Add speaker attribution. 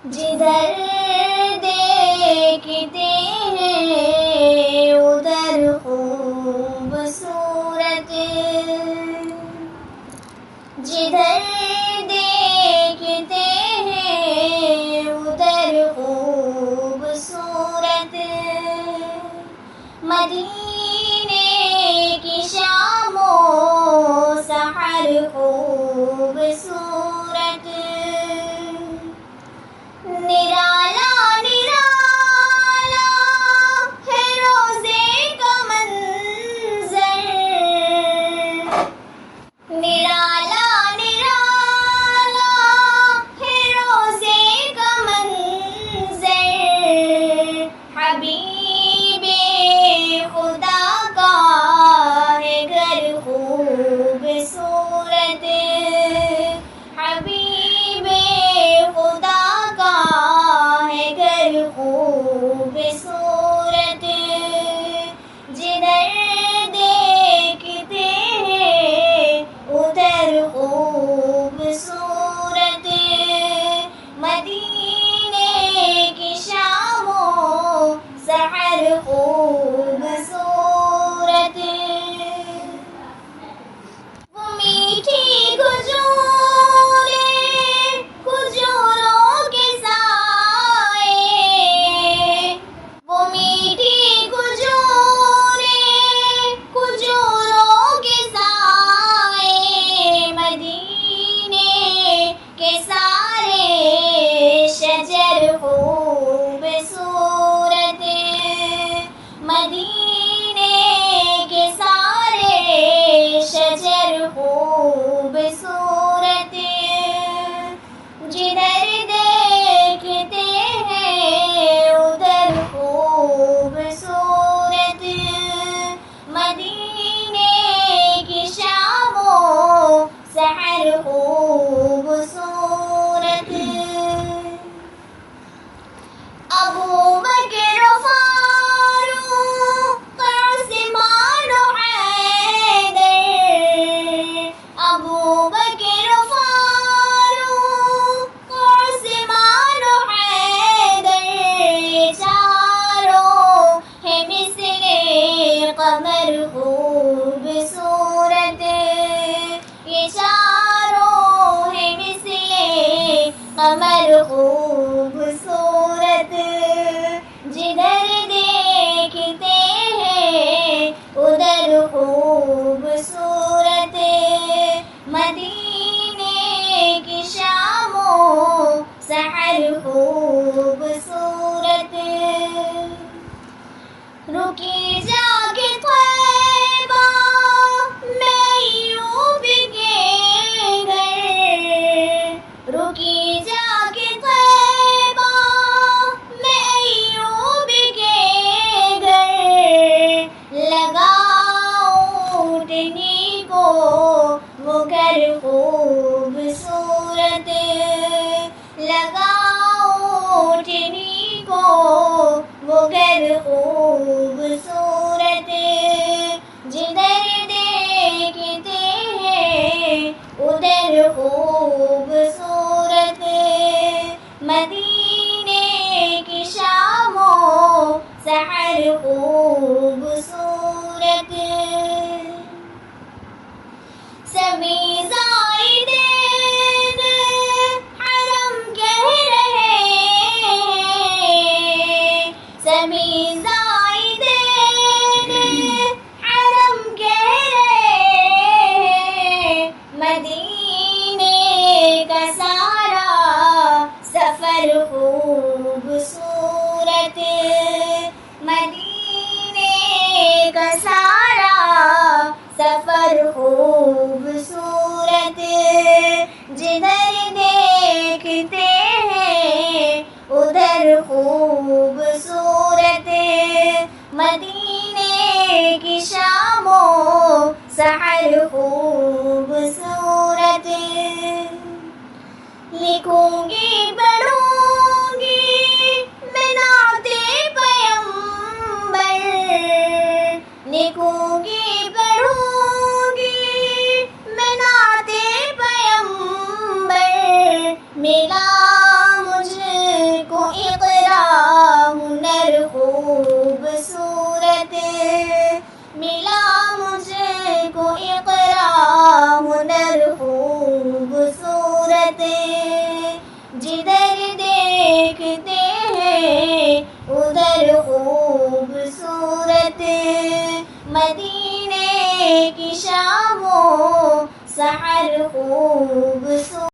Speaker 1: جدھر دیکھتے ہیں ادھر خوبصورت، جدھر دیکھتے ہیں ادھر خوبصورت، مدینے کی شام و سحر خوبصورت، نرالا نرالا ہے روزے کا منظر، نرالا نرالا ہے روزے کا منظر، حبیب خدا کا ہے گھر خوبصورت، حبیب خدا کا ہے گھر خوبصورت، جدھر دیکھتے ہیں ادھر خوبصورت، مدینے کی شام و سحر خوبصورت، وہ میٹھی کھجوریں کھجوروں کے سائے، وہ میٹھی کھجوریں کھجوروں کے سائے، مدینے کے سارے شجر خوبصورت، مدینے کے سارے شجر خوبصورت، جدھر دیکھتے ہیں ادھر خوبصورت، مدینے کی شام و سحر خوبصورت، ابو بکر و فاروق عثمان و حیدر، ابو بکر و فاروق عثمان و حیدر، چاروں ہیں مثل قمر خوبصورت، یہ چاروں ہیں مثل قمر خوبصورت، جدھر دیکھتے ہیں ادھر خوبصورت، مدینے کی شام و سحر خوبصورت، رکی جا کے طیبہ میں ایوب کے گھر، رکی جا کے طیبہ میں ایوب کے گھر، لگا اونٹنی کو وہ گھر خوبصورت، لگا اونٹنی کو وہ گھر خوبصورت، جدھر دیکھتے ہیں ادھر خوبصورت، مدینے کی شام و سحر خوبصورت، سبھی زائرین حرم کہہ رہے ہیں، سبھی زائرین حرم کہہ رہے ہیں، مدینے کا سارا سفر خوبصورت، مدینے کا سارا سفر خوبصورت، جدھر دیکھتے ہیں ادھر خوبصورت، مدینے کی شام و سحر خوبصورت، لکھوں گی پڑھوں گی میں نعت پیغمبر، لکھوں گی پڑھوں گی میں نعت پیغمبر، ملا مجھ جدھر دیکھتے ہیں ادھر خوبصورت مدینے کی شام و سحر خوبصورت